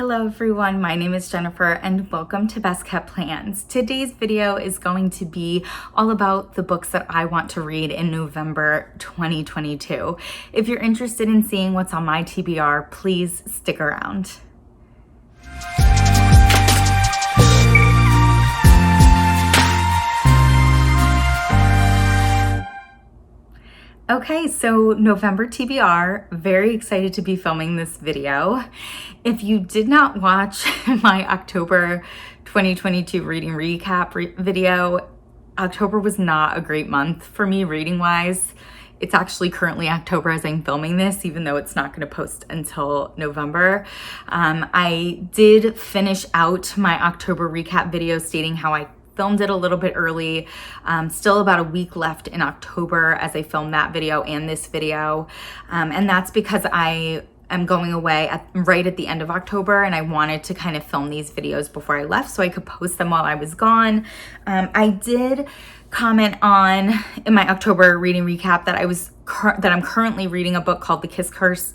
Hello everyone, my name is Jennifer and welcome to Best Kept Plans. Today's video is going to be all about the books that I want to read in November 2022. If you're interested in seeing what's on my TBR, please stick around. Okay, so November TBR, very excited to be filming this video. If you did not watch my October 2022 reading recap video, October was not a great month for me reading wise. It's actually currently October as I'm filming this, even though it's not going to post until November. I did finish out my October recap video stating how I filmed it a little bit early. Still about a week left in October as I filmed that video and this video. And that's because I am going away right at the end of October and I wanted to kind of film these videos before I left so I could post them while I was gone. I did comment on in my October reading recap that I'm currently reading a book called The Kiss Curse.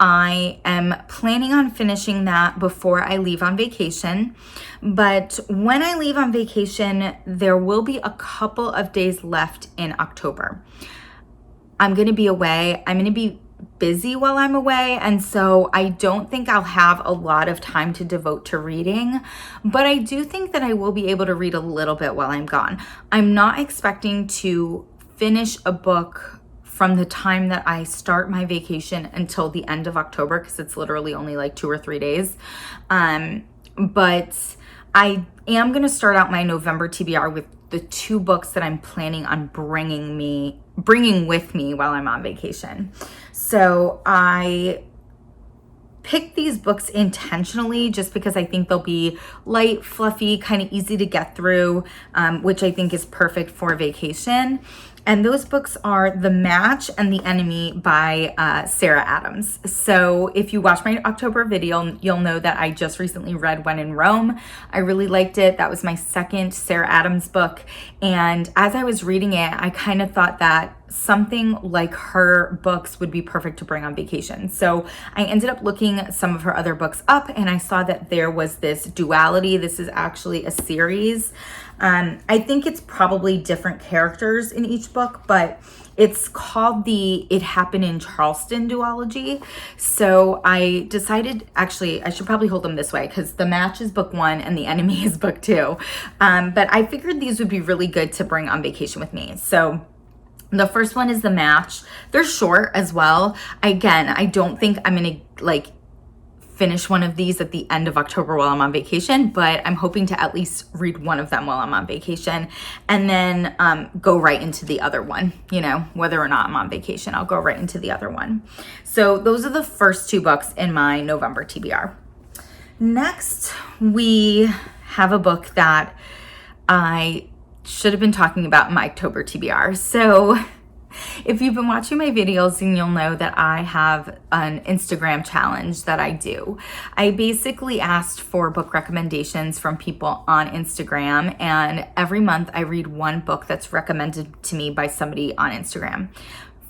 I am planning on finishing that before I leave on vacation. But when I leave on vacation, there will be a couple of days left in October. I'm going to be away. I'm going to be busy while I'm away. And so I don't think I'll have a lot of time to devote to reading, but I do think that I will be able to read a little bit while I'm gone. I'm not expecting to finish a book from the time that I start my vacation until the end of October, because it's literally only like 2 or 3 days. But I am going to start out my November TBR with the 2 books that I'm planning on bringing with me while I'm on vacation. So I picked these books intentionally just because I think they'll be light, fluffy, kind of easy to get through, which I think is perfect for vacation. And those books are The Match and The Enemy by Sarah Adams. So if you watch my October video, you'll know that I just recently read When in Rome. I really liked it. That was my second Sarah Adams book. And as I was reading it, I kind of thought that something like her books would be perfect to bring on vacation. So I ended up looking some of her other books up and I saw that there was this duality. This is actually a series. I think it's probably different characters in each book, but it's called the It Happened in Charleston duology. So I decided, actually, I should probably hold them this way because The Match is book 1 and The Enemy is book 2. But I figured these would be really good to bring on vacation with me. So the first one is The Match. They're short as well. Again, I don't think I'm going to finish one of these at the end of October while I'm on vacation, but I'm hoping to at least read one of them while I'm on vacation and then go right into the other one. Whether or not I'm on vacation, I'll go right into the other one. So those are the first 2 books in my November TBR. Next, we have a book that I should have been talking about in my October TBR. So if you've been watching my videos, then you'll know that I have an Instagram challenge that I do. I basically asked for book recommendations from people on Instagram, and every month I read one book that's recommended to me by somebody on Instagram.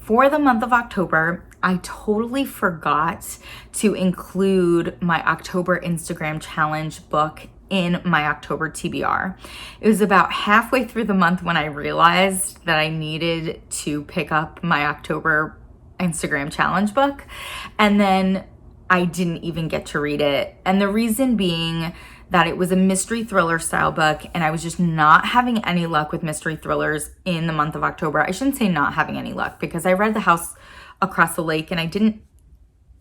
For the month of October, I totally forgot to include my October Instagram challenge book in my October TBR. It was about halfway through the month when I realized that I needed to pick up my October Instagram challenge book, and then I didn't even get to read it. And the reason being that it was a mystery thriller style book, and I was just not having any luck with mystery thrillers in the month of October. I shouldn't say not having any luck, because I read The House Across the Lake and I didn't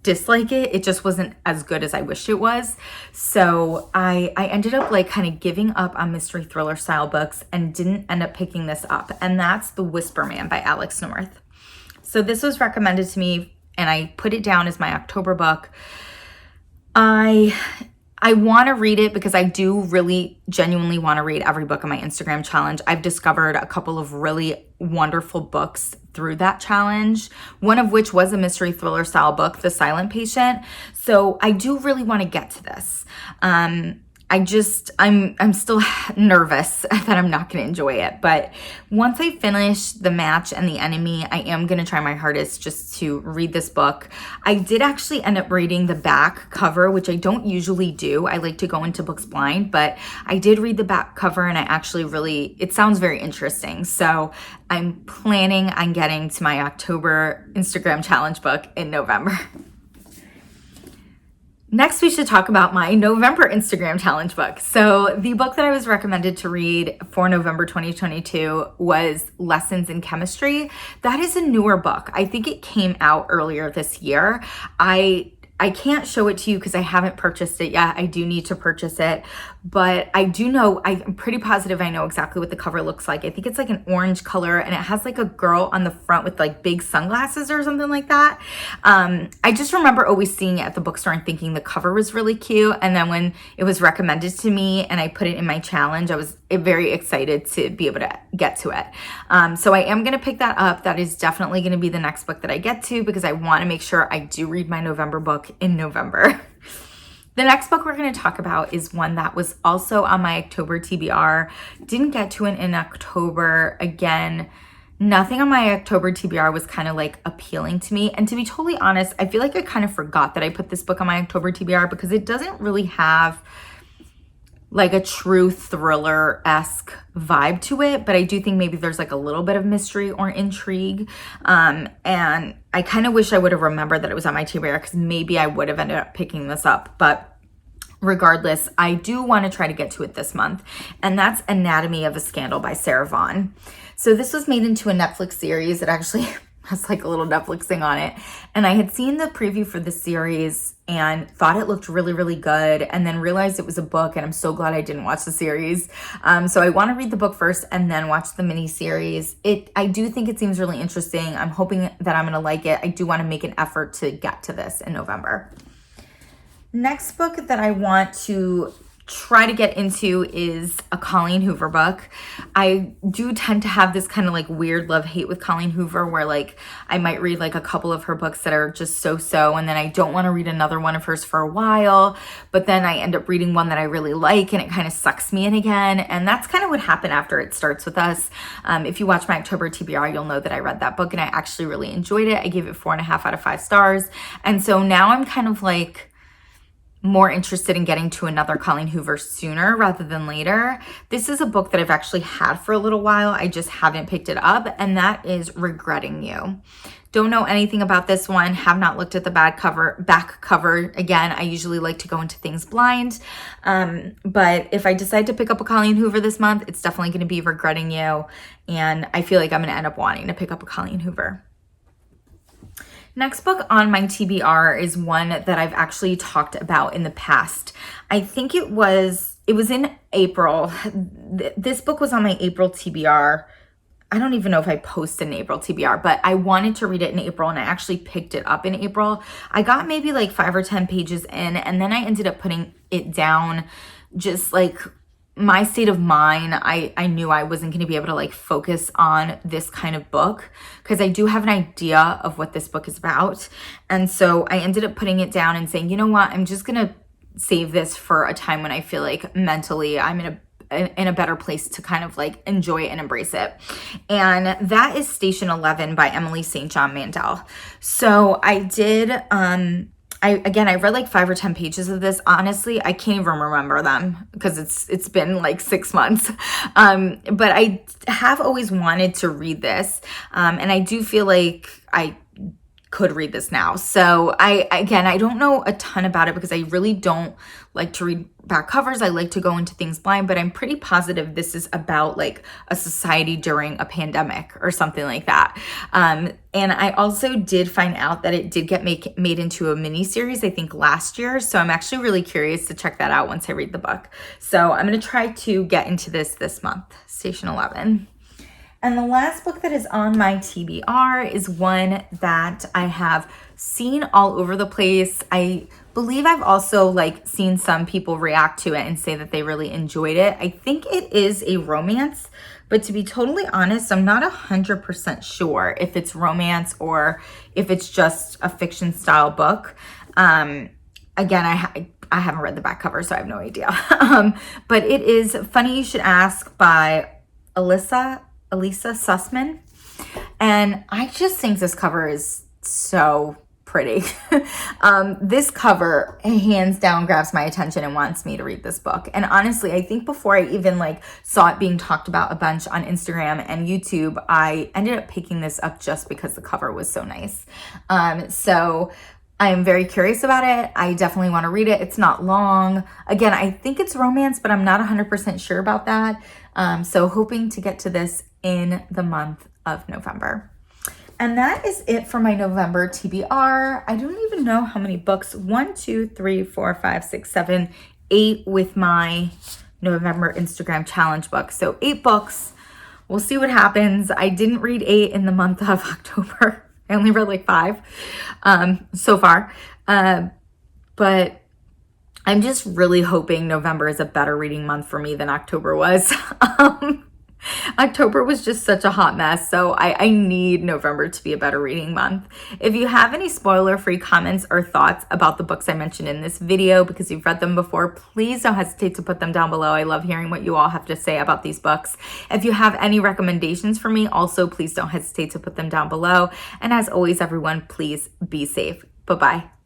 dislike it. It just wasn't as good as I wished it was. So I ended up kind of giving up on mystery thriller style books and didn't end up picking this up. And that's The Whisper Man by Alex North. So this was recommended to me and I put it down as my October book. I want to read it because I do really genuinely want to read every book on my Instagram challenge. I've discovered a couple of really wonderful books through that challenge, one of which was a mystery thriller style book, The Silent Patient. So I do really want to get to this. I'm still nervous that I'm not going to enjoy it. But once I finish The Match and The Enemy, I am going to try my hardest just to read this book. I did actually end up reading the back cover, which I don't usually do. I like to go into books blind, but I did read the back cover and I actually it sounds very interesting. So I'm planning on getting to my October Instagram challenge book in November. Next, we should talk about my November Instagram challenge book. So the book that I was recommended to read for November 2022 was Lessons in Chemistry. That is a newer book. I think it came out earlier this year. I can't show it to you because I haven't purchased it yet. I do need to purchase it, but I do know, I'm pretty positive I know exactly what the cover looks like. I think it's like an orange color and it has like a girl on the front with like big sunglasses or something like that. I just remember always seeing it at the bookstore and thinking the cover was really cute. And then when it was recommended to me and I put it in my challenge, I was very excited to be able to get to it. So I am going to pick that up. That is definitely going to be the next book that I get to because I want to make sure I do read my November book in November. The next book we're going to talk about is one that was also on my October TBR. Didn't get to it in October. Again, nothing on my October TBR was kind of like appealing to me. And to be totally honest, I feel like I kind of forgot that I put this book on my October TBR because it doesn't really have like a true thriller-esque vibe to it, but I do think maybe there's like a little bit of mystery or intrigue. And I kind of wish I would have remembered that it was on my TBR because maybe I would have ended up picking this up. But regardless, I do want to try to get to it this month. And that's Anatomy of a Scandal by Sarah Vaughan. So this was made into a Netflix series. It actually has like a little Netflix thing on it. And I had seen the preview for the series and thought it looked really, really good. And then realized it was a book and I'm so glad I didn't watch the series. So I want to read the book first and then watch the mini series. I do think it seems really interesting. I'm hoping that I'm going to like it. I do want to make an effort to get to this in November. Next book that I want to try to get into is a Colleen Hoover book. I do tend to have this kind of like weird love-hate with Colleen Hoover where like I might read like a couple of her books that are just so-so and then I don't want to read another one of hers for a while, but then I end up reading one that I really like and it kind of sucks me in again. And that's kind of what happened after It Starts With Us. If you watch my October TBR, you'll know that I read that book and I actually really enjoyed it. I gave it 4.5 out of 5 stars. And so now I'm kind of like more interested in getting to another Colleen Hoover sooner rather than later. This is a book that I've actually had for a little while. I just haven't picked it up, and that is Regretting You. Don't know anything about this one, have not looked at the back cover. Again, I usually like to go into things blind, but if I decide to pick up a Colleen Hoover this month, it's definitely going to be Regretting You, and I feel like I'm going to end up wanting to pick up a Colleen Hoover. Next book on my TBR is one that I've actually talked about in the past. I think it was in April. This book was on my April TBR. I don't even know if I posted an April TBR, but I wanted to read it in April and I actually picked it up in April. I got maybe like 5 or 10 pages in and then I ended up putting it down. Just like my state of mind, I knew I wasn't going to be able to like focus on this kind of book because I do have an idea of what this book is about. And so I ended up putting it down and saying, you know what, I'm just going to save this for a time when I feel like mentally I'm in a better place to kind of like enjoy it and embrace it. And that is Station 11 by Emily St. John Mandel. So I did, I read like 5 or 10 pages of this. Honestly, I can't even remember them because it's been like 6 months. But I have always wanted to read this. And I do feel like I could read this now. So I don't know a ton about it because I really don't like to read back covers. I like to go into things blind, but I'm pretty positive this is about like a society during a pandemic or something like that. And I also did find out that it did get made into a mini series, I think last year. So I'm actually really curious to check that out once I read the book. So I'm going to try to get into this month, Station 11. And the last book that is on my TBR is one that I have seen all over the place. I believe I've also like seen some people react to it and say that they really enjoyed it. I think it is a romance, but to be totally honest, I'm not 100% sure if it's romance or if it's just a fiction style book. Again, I haven't read the back cover, so I have no idea. But it is Funny You Should Ask by Elissa Sussman. And I just think this cover is so pretty. This cover hands down grabs my attention and wants me to read this book. And honestly, I think before I even like saw it being talked about a bunch on Instagram and YouTube, I ended up picking this up just because the cover was so nice. So I am very curious about it. I definitely want to read it. It's not long. Again, I think it's romance, but I'm not 100% sure about that. So hoping to get to this in the month of November. And that is it for my November TBR. I don't even know how many books. 1, 2, 3, 4, 5, 6, 7, 8 with my November Instagram challenge book. So 8 books. We'll see what happens. I didn't read 8 in the month of October. I only read like 5 so far. But I'm just really hoping November is a better reading month for me than October was. October was just such a hot mess, so I need November to be a better reading month. If you have any spoiler-free comments or thoughts about the books I mentioned in this video because you've read them before, please don't hesitate to put them down below. I love hearing what you all have to say about these books. If you have any recommendations for me, also please don't hesitate to put them down below. And as always, everyone, please be safe. Bye-bye.